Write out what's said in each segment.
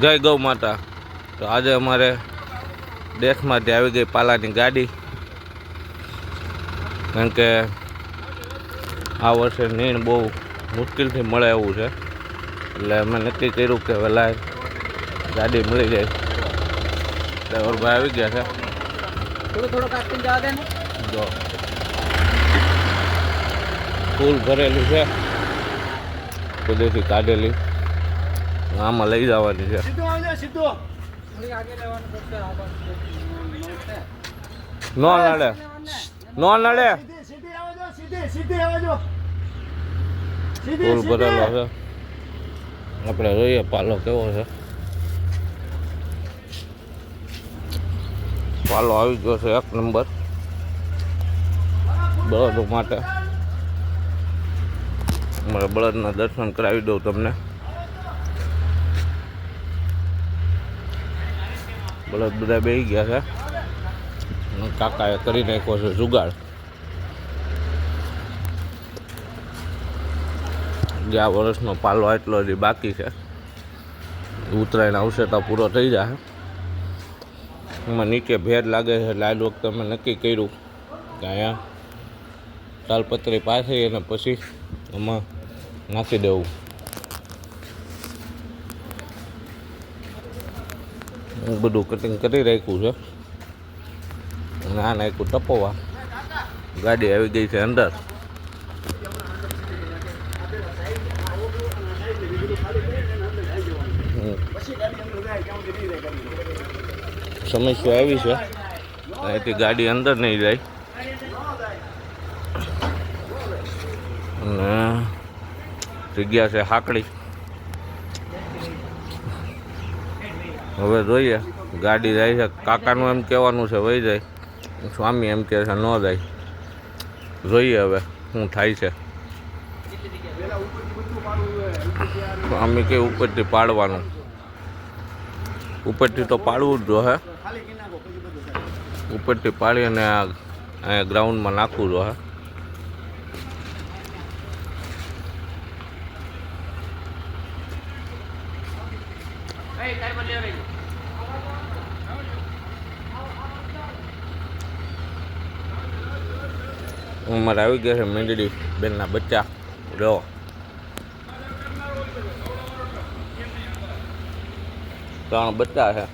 જય ગૌ માતા। તો આજે અમારે દેશમાંથી આવી ગઈ પાલાની ગાડી, કારણ કે આ વર્ષે નીણ બહુ મુશ્કેલથી મળે એવું છે, એટલે અમે નક્કી કર્યું કે વહેલા ગાડી મળી જાય। ડ્રાઈવરભાઈ આવી ગયા છે। જો ફૂલ ભરેલી છે, બધેથી કાઢેલી આમાં લઈ જવાની છે। નો નડે, નો નડે, ફૂલ ભરેલો છે। આપણે જોઈએ પાલો કેવો છે। પાલો આવી ગયો છે 1 નંબર બળદ માટે। અમારા બળદના દર્શન કરાવી દઉં તમને। બળદ બધા બેસી ગયા છે, કાકાએ કરી નાખ્યો છે જુગાડ। ગયા વર્ષનો પાલો એટલો હજી બાકી છે, ઉત્તરાયણ આવશે તો પૂરો થઈ જાય। એમાં નીચે ભેદ લાગે છે, એટલે આ વખતે અમે નક્કી કર્યું કે અહીંયા તાલપત્રી પાછી અને પછી એમાં નાખી દેવું। બધું કટિંગ કરી રાખ્યું છે અને આ નાખ્યું ટપોવા। ગાડી આવી ગઈ છે અંદર। સમસ્યા આવી છે, અહીંથી ગાડી અંદર નહીં જાય અને જગ્યા છે હાકડી। હવે જોઈએ ગાડી જાય છે, કાકાનું એમ કહેવાનું છે વહી જાય, સ્વામી એમ કહે છે ન જાય। જોઈએ હવે શું થાય છે। સ્વામી કે ઉપરથી પાડવાનું, ઉપરથી તો પાડવું જ જોઈએ। ઉપરથી પાડી અને અહીંયા ગ્રાઉન્ડમાં નાખવું જોઈએ। અમારે આવી ગયા છે મીંડળી બેનના બચ્ચા। જો ત્રણ બચ્ચા છે।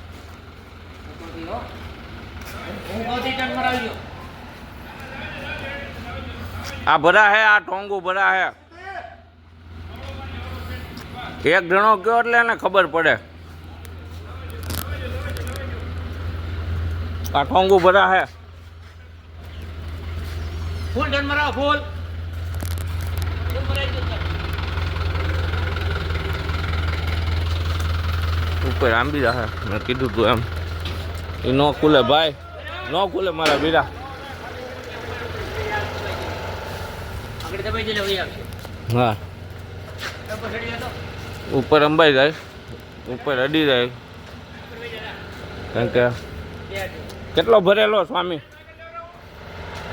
આ ભરા હે, આ ટોંગુ ભરા હે। એક જણો કયો એટલે એને ખબર પડે। આ ટોંગુ ભરા હે। ફૂલ ડન મરાવો, ફૂલ ઉપર આંબી જાહે। મેં કીધું તું એમ, એ નો ખુલે ભાઈ, નો ખુલે મારા બીરા। હા ઉપર અંબાઈ જાય, ઉપર અડી જાય, કારણ કે કેટલો ભરેલો સ્વામી?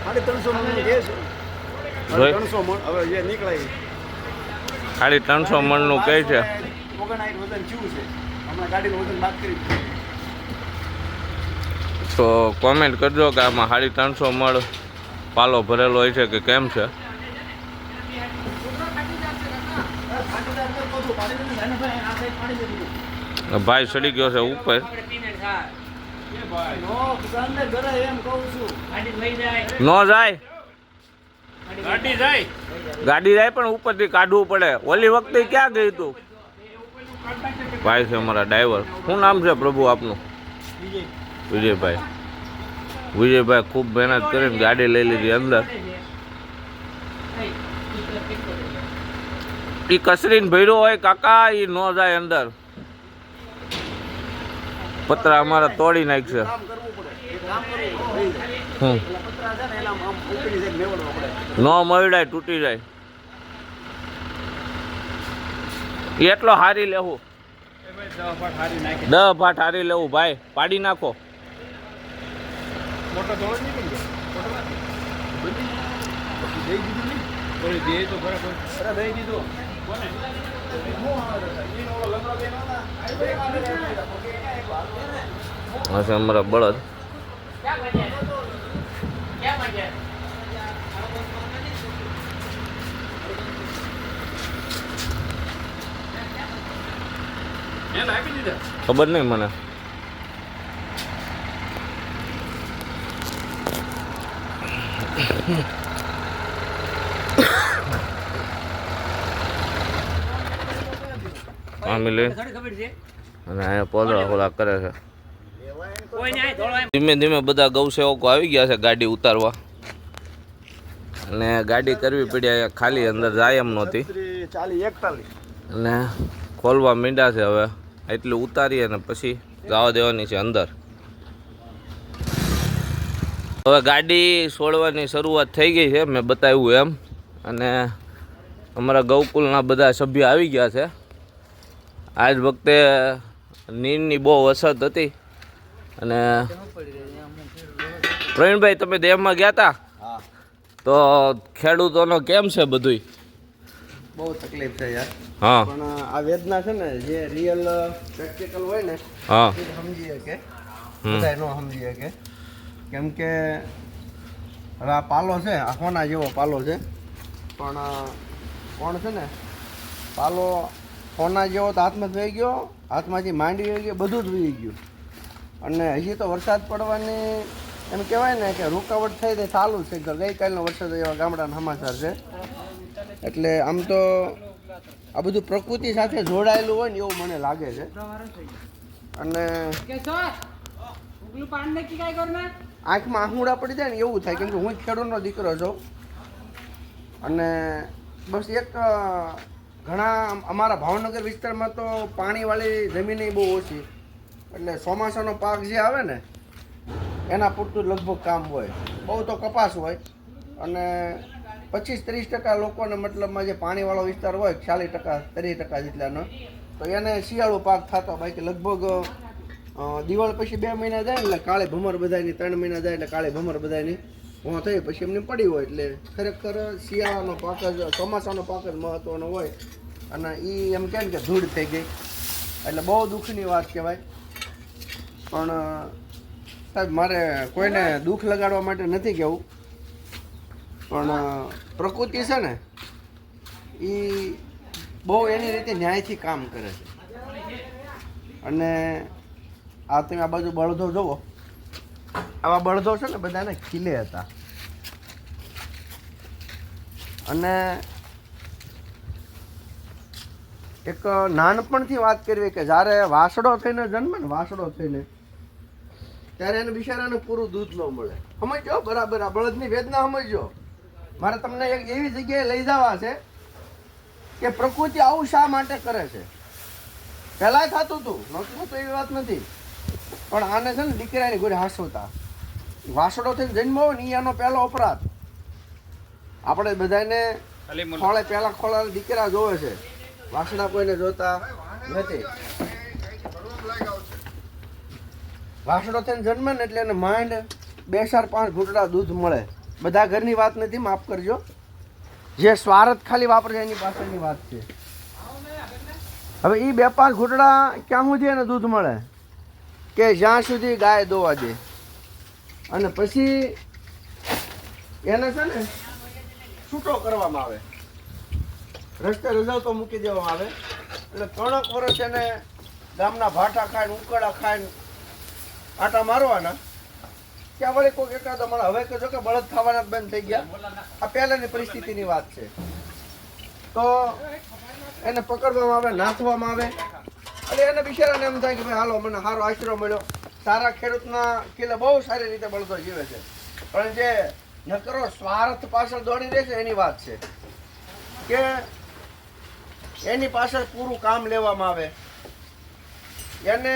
350 મણનું કહે છે। તો કોમેન્ટ કરજો કે આમાં 350 મણ પાલો ભરેલો હોય છે કે કેમ છે। ભાઈ ચડી ગયો છે ઉપર। નો જાય, ગાડી જાય પણ ઉપરથી કાઢવું પડે। ઓલી વખતે ક્યાં ગઈ તું? ભાઈ છે અમારા ડ્રાઈવર। શું નામ છે પ્રભુ આપનું? વિજયભાઈ। વિજયભાઈ ખૂબ મહેનત કરીને ગાડી લઈ લીધી અંદર। એ કસરીને ભર્યો હોય કાકા, એ ન જાય અંદર। પતરા અમારા તોડી નાખશે। નો મળાય, તૂટી જાય। એટલો હારી લેવું, 10 ભાટ હારી લેવું ભાઈ, પાડી નાખો। દઈ દીધું નહીં, દઈ તો બરાબર, દઈ દીધું કોને? આ છે અમારા બળદ. ખબર નહીં મને. ફેમિલી અને અહીંયા પોદળા પોલા કરે છે. ધીમે ધીમે બધા ગૌસેવકો આવી ગયા છે ગાડી ઉતારવા, અને ગાડી કરવી પડી અહીંયા ખાલી, અંદર જાય એમ નહોતી અને ખોલવા માંડ્યા છે. હવે એટલું ઉતારીએ ને પછી જવા દેવાની છે અંદર. હવે ગાડી છોડવાની શરૂઆત થઈ ગઈ છે, મેં બતાવ્યું એમ. અને અમારા ગૌકુલના બધા સભ્ય આવી ગયા છે. આજ વખતે નીરની બહુ અસર હતી. અને પ્રવીણભાઈ, તમે દેવમાં ગયા હતા તો ખેડૂતોનો કેમ છે બધું? બહુ તકલીફ છે યાર. હા, પણ આ વેદના છે ને, જે રિયલ પ્રેક્ટિકલ હોય ને, હા, એ સમજીએ કે બધા ન સમજીએ કે, કેમ કે હવે આ પાલો છે, આ હોના જેવો પાલો છે, પણ કોણ છે ને, પાલો હોના જેવો તો હાથમાં થઈ ગયો, હાથમાંથી માંડી વહી ગયો, બધું જ વહી ગયું. અને હજી તો વરસાદ પડવાની એમ કહેવાય ને કે રૂકાવટ થઈ તે ચાલુ છે. ગઈકાલનો વરસાદ એવા ગામડાના સમાચાર છે. એટલે આમ તો આ બધું પ્રકૃતિ સાથે જોડાયેલું હોય ને એવું મને લાગે છે. અને આંખમાં આંખુડા પડી જાય ને એવું થાય, કેમ કે હું જ ખેડૂતનો દીકરો છું. અને બસ એક ઘણા અમારા ભાવનગર વિસ્તારમાં તો પાણીવાળી જમીન બહુ ઓછી, એટલે ચોમાસાનો પાક જે આવે ને એના પૂરતું લગભગ કામ હોય. બહુ તો કપાસ હોય, અને 25-30% લોકોને મતલબમાં જે પાણીવાળો વિસ્તાર હોય 40%-30% જેટલાનો, તો એને શિયાળુ પાક થતો. બાકી લગભગ દિવાળી પછી 2 મહિના જાય એટલે કાળી ભમર બધાની, 3 મહિના જાય એટલે કાળી ભમર બધાની વहाँ થઈ પછી એમને પડી હોય. એટલે ખરેખર શિયાળાનો પાક જ, ચોમાસાનો પાક જ મહત્ત્વનો હોય. અને એ એમ કહે ને કે ધૂળ થઈ ગઈ, એટલે બહુ દુઃખની વાત કહેવાય. પણ સાહેબ, મારે કોઈને દુઃખ લગાડવા માટે નથી કહેવું, પણ પ્રકૃતિ છે ને એ બહુ એની રીતે ન્યાયથી કામ કરે છે. અને આ તમે આ બાજુ બળદો જુઓ, આવા બળદો છે ને બધાને ખીલે હતા. અને એક નાનપણથી વાત કરવી કે જ્યારે વાસડો થઈને જન્મે ને, વાસડો થઈને, ત્યારે એને બિચારાને પૂરું દૂધ ન મળે. સમજો બરાબર, આ બળદની વેદના સમજો. મારે તમને એક એવી જગ્યાએ લઈ જવા છે કે પ્રકૃતિ આવું શા માટે કરે છે. પહેલાં થતું હતું, નહોતું તો એવી વાત નથી, પણ આને છે ને દીકરાની ઘોડે હાંસવતા. વાસડો થઈને જન્મ હોય ને એ આનો પહેલો અપરાધ. આપણે બધાને ખોળે પહેલા ખોળા દીકરા જોવે છે, વાસડા કોઈને જોતા નથી. વાસડો થઈને જન્મે ને એટલે એને માંડ 2-4-5 ઘૂંટડા દૂધ મળે. બધા ઘરની વાત નથી, માફ કરજો. જે સ્વાર્થ ખાલી વાપરે એની પાછળની વાત છે. હવે એ 2-5 ઘૂંટડા ક્યાં સુધી એને દૂધ મળે કે જ્યાં સુધી ગાય દોવા દે. અને પછી એને છે ને છૂટો કરવામાં આવે, રસ્તે રજાવતો મૂકી દેવામાં આવે. એટલે 3 વર્ષ એને ગામના ભાટા ખાઈને, ઉકળા ખાઈને આટા મારવાના. ત્યાં વળી કોઈક એકાદ હમણાં હવે કહો કે બળદ ખાવાના બંધ થઈ ગયા, આ પહેલાંની પરિસ્થિતિની વાત છે. તો એને પકડવામાં આવે, નાથવામાં આવે. એટલે એને બિચારાને એમ થાય કે ભાઈ હાલો, મને સારો આશરો મળ્યો. સારા ખેડૂતના કિલ્લે બહુ સારી રીતે બળદો જીવે છે. પણ જે નકરો સ્વાર્થ પાછળ દોડી રહે છે એની વાત છે કે એની પાછળ પૂરું કામ લેવામાં આવે, એને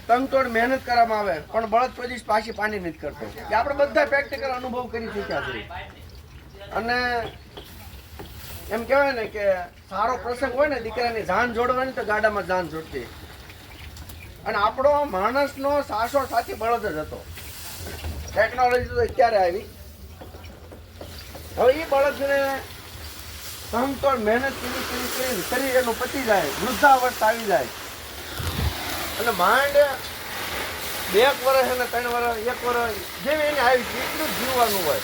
તંગતોડ મહેનત કરવામાં આવે. પણ બળદ પ્રદેશ પાછી પાણી નથી કરતો. કે આપણે બધા પ્રેક્ટિકલ અનુભવ કરી ચૂક્યા છીએ. અને એમ કહેવાય ને કે સારો પ્રસંગ હોય ને, દીકરાની જાન જોડવાની તો ગાડામાં જાન જોડતી. અને આપણો માણસનો સાસો સાથી બળદ જ હતો. ટેકનોલોજી તો અત્યારે આવી. હવે એ બળદને તનતોડ મહેનત કરી શરીર એનું પચી જાય, વૃદ્ધાવસ્થા આવી જાય અને માંડ 2 વર્ષ અને 3 વર્ષ 1 વર્ષ જેવી એને આવી છે એટલું જ જીવવાનું હોય.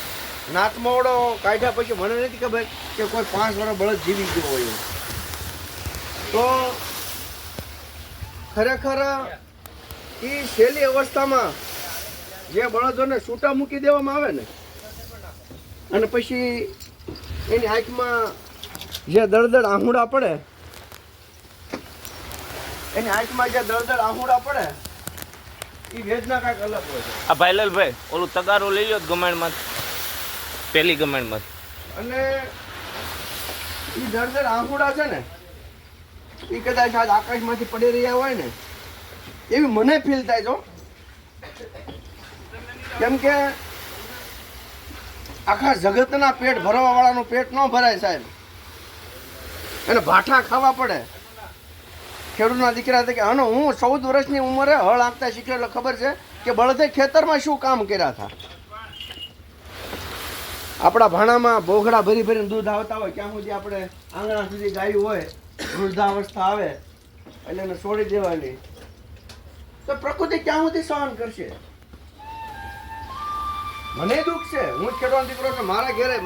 નાતમોડો કાઢ્યા પછી મને નથી ખબર કે કોઈ 5 વર્ષ બળદ જીવી ગયો હોય એવું. તો ખરેખર એ છેલ્લી અવસ્થામાં જે બળદોને છૂટા મૂકી દેવામાં આવે ને અને પછી એની આંખમાં જે દળદળ આહુડા પડે, એની આંખમાં જે દળદળ આહુડા પડે એ વેદના કાંઈક અલગ હોય છે. આ ભાઈલાલભાઈ ઓલું તગારો લઈ લો ગમાણમાં, પેલી ગમાણમાં. અને એ દળદળ આહુડા છે ને એ કદાચ આજ આકાશમાંથી પડી રહ્યા હોય ને એવી મને ફીલ થાય છે. કેમ કે આખા જગતના પેટ ભરવા વાળાનું પેટ ન ભરાય સાહેબ, એને ભાઠા ખાવા પડે. ખેડૂતના દીકરા હતા કે આનો હું 14 વર્ષની ઉંમરે હળ આંકતા શીખ્યો એટલે ખબર છે કે બળદે ખેતરમાં શું કામ કર્યા હતા. આપણા ભાણામાં બોઘડા ભરી ભરીને દૂધ આવતા હોય ક્યાં સુધી આપણે આંગણા સુધી ગાયું હોય, વૃદ્ધાવસ્થા આવે એટલે એને છોડી દેવાની. તો પ્રકૃતિ ક્યાં સુધી સહન કરશે? મને દુઃખ છે, હું ખેડૂત દીકરો છું, મારા ઘેરે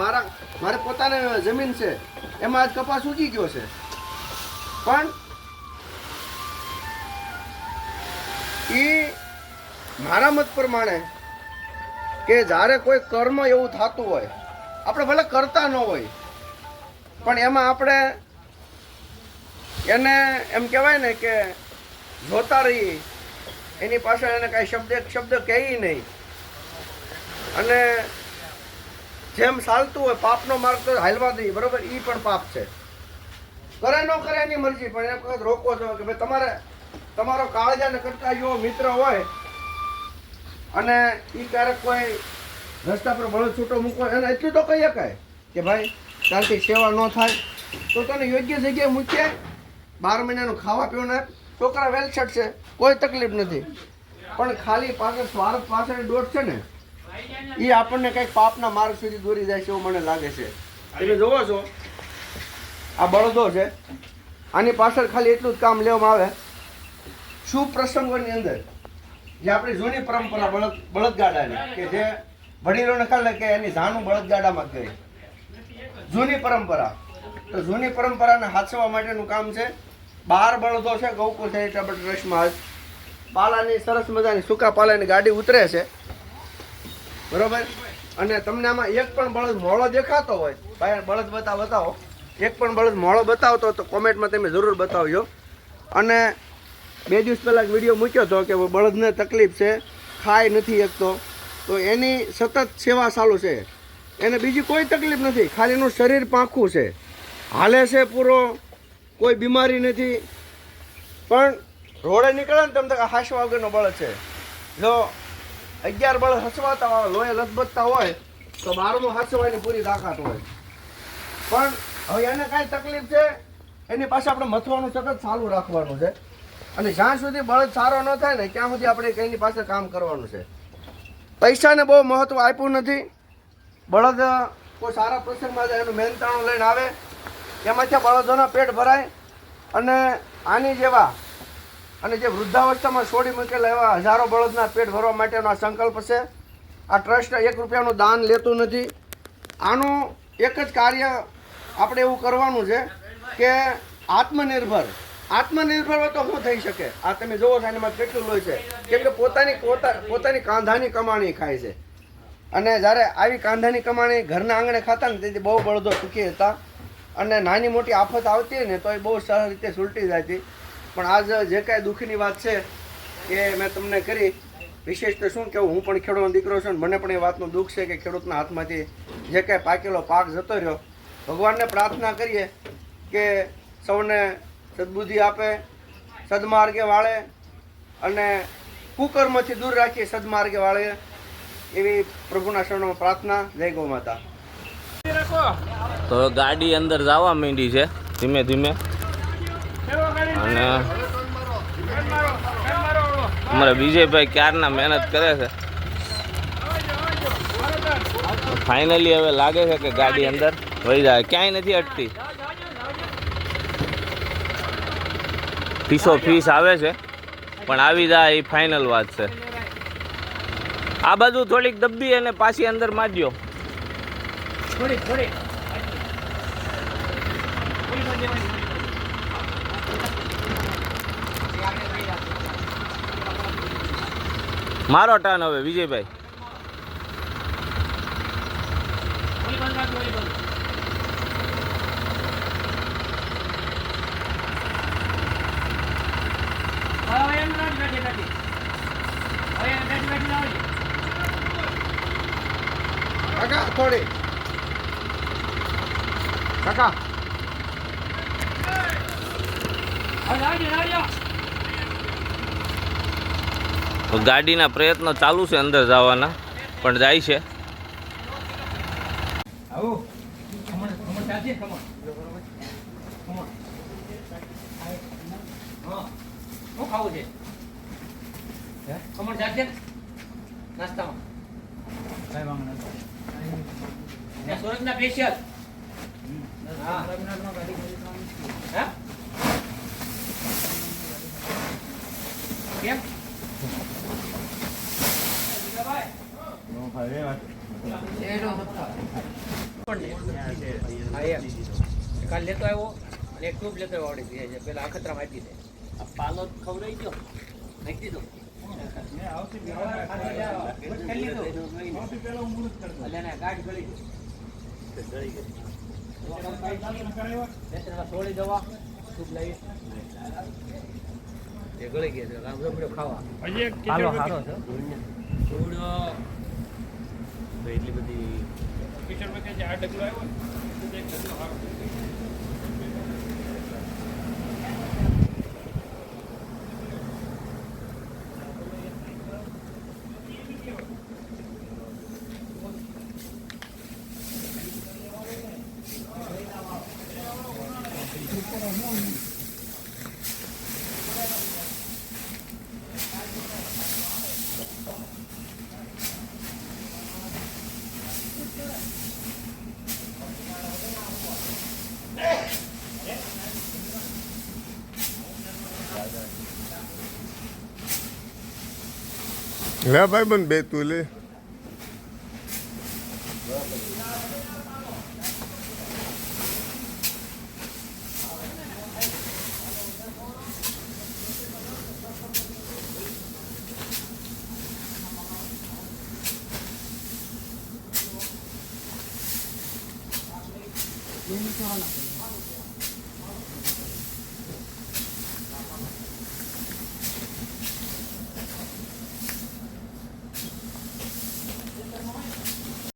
મારે પોતાને જમીન છે, એમાં આજ કપાસ ઉગી ગયો છે. પણ એ મારા મત પ્રમાણે કે જ્યારે કોઈ કર્મ એવું થતું હોય, આપણે ભલે કરતા ન હોય પણ એમાં આપણે એને એમ કહેવાય ને કે જોતા રહીએ, એની પાછળ એને કાંઈ શબ્દ કહીએ નહીં અને જેમ ચાલતું હોય પાપનો માર્ગ તો હાલવા દઈએ, બરોબર? એ પણ પાપ છે. કરે ન કરે એની મરજી, પણ એ વખત રોકવો છો કે ભાઈ તમારો કાળજાને કરતા જેવો મિત્ર હોય અને એ ક્યારેક કોઈ રસ્તા પર બળદ છૂટો મૂકો એને એટલું તો કહી શકાય કે ભાઈ ત્યાંથી સેવા ન થાય તો તને યોગ્ય જગ્યાએ મૂકીએ, 12 મહિનાનું ખાવા પીવાના છોકરા વેલ છે, કોઈ તકલીફ નથી. પણ ખાલી પાછળ સ્વાર્થ પાછળ દોટ છે ને એ આપણને કંઈક પાપના માર્ગ સુધી દોરી જાય છે એવું મને લાગે છે. તમે જોવો છો આ બળદો છે, આની પાછળ ખાલી એટલું જ કામ લેવામાં આવે શુભ પ્રસંગોની અંદર જે આપણી જૂની પરંપરા બળદગાડાની કે જે વડીલોને ખ્યાલ કે એની જાનું બળદગાડામાં ગઈ જૂની પરંપરા. તો જૂની પરંપરાને હાચવવા માટેનું કામ છે. 12 બળદો છે ગૌકુળ ચેરિટેબલ ટ્રસ્ટમાં. પાલાની સરસ મજાની સૂકા પાલાની ગાડી ઉતરે છે, બરોબર? અને તમને આમાં એક પણ બળદ મોળો દેખાતો હોય, ભાઈ બળદ બતાવો, એક પણ બળદ મોળો બતાવતો તો કોમેન્ટમાં તમે જરૂર બતાવજો. અને 2 દિવસ પહેલાં વિડીયો મૂક્યો હતો કે બળદને તકલીફ છે, ખાય નથી શકતો, તો એની સતત સેવા ચાલુ છે. એને બીજી કોઈ તકલીફ નથી, ખાલી એનું શરીર પાંખું છે, હાલે છે પૂરો, કોઈ બીમારી નથી. પણ રોડે નીકળે ને તમે તો હાંસવા વગરનો બળદ છે. જો 11 બળદ હસવાતા હોય, લોહી લથબથતા હોય તો 12મું હસવાની પૂરી તાકાત હોય. પણ હવે એને કાંઈ તકલીફ છે એની પાસે આપણે મથવાનું સતત ચાલુ રાખવાનું છે. અને જ્યાં સુધી બળદ સારો ન થાય ને ત્યાં સુધી આપણે કંઈની પાસે કામ કરવાનું છે. પૈસાને બહુ મહત્વ આપ્યું નથી. બળદ કોઈ સારા પ્રસંગમાં જાય એનું મહેનતાણું લઈને આવે, એમાંથી બળદોના પેટ ભરાય. અને આની જેવા અને જે વૃદ્ધાવસ્થામાં છોડી મૂકેલા એવા હજારો બળદના પેટ ભરવા માટેનો આ સંકલ્પ છે. આ ટ્રસ્ટ 1 રૂપિયાનું દાન લેતું નથી. આનું એક જ કાર્ય આપણે એવું કરવાનું છે કે આત્મનિર્ભર હોય તો શું થઈ શકે? આ તમે જોવો છો એમાં કેટલું લોહી છે, કેમ કે પોતાની કાંધાની કમાણી ખાય છે. અને જ્યારે આવી કાંધાની કમાણી ઘરના આંગણે ખાતા ને તેથી બહુ બળદો સુખી હતા. અને નાની મોટી આફત આવતી હોય ને તો એ બહુ સરળ રીતે સુલટી જાય હતી. પણ આજ જે કાંઈ દુઃખની વાત છે એ મેં તમને કરી. વિશેષ તો શું કહેવું, હું પણ ખેડૂતનો દીકરો છું, મને પણ એ વાતનું દુઃખ છે કે ખેડૂતના હાથમાંથી જે કાંઈ પાકેલો પાક જતો રહ્યો. ભગવાનને પ્રાર્થના કરીએ કે સૌને સદબુદ્ધિ આપે, સદમાર્ગે વાળે અને કુકર્મથી દૂર રાખીએ, સદમાર્ગે વાળે, એવી પ્રભુના શરણોમાં પ્રાર્થના. જય ગૌ માતા. તો ગાડી અંદર જવા માંડી છે ધીમે ધીમે. અને અમારા વિજયભાઈ ક્યારના મહેનત કરે છે. ફાઇનલી હવે લાગે છે કે ગાડી અંદર વહી જાય ક્યાંય નથી અટતી. ફીસો ફીસ આવે છે પણ આવી જાય એ ફાઇનલ વાત છે. આ બાજુ થોડીક દબ્બી અને પાછી અંદર મારજો. મારો ટર્ન હવે વિજયભાઈ. કાકા થોડી કાકા ગાડીના પ્રયત્નો ચાલુ છે અંદર જવાના પણ જાય છે. સુરતના સ્પેશિયલ કેમ કાલ લેતો આવ્યો અને એક ટ્યુબ લેતો આવ્યો આવડી છે પેલા અખતરામાં આપી દે. પાલો ખવડાવી ગયો નાખી દીધો. થોડી દવા ટ્યુબ લાવી ગળી ગઈ ખાવા પાલો સારો છે. એટલી બધી લે ભાઈ બન બે તું લે. Ini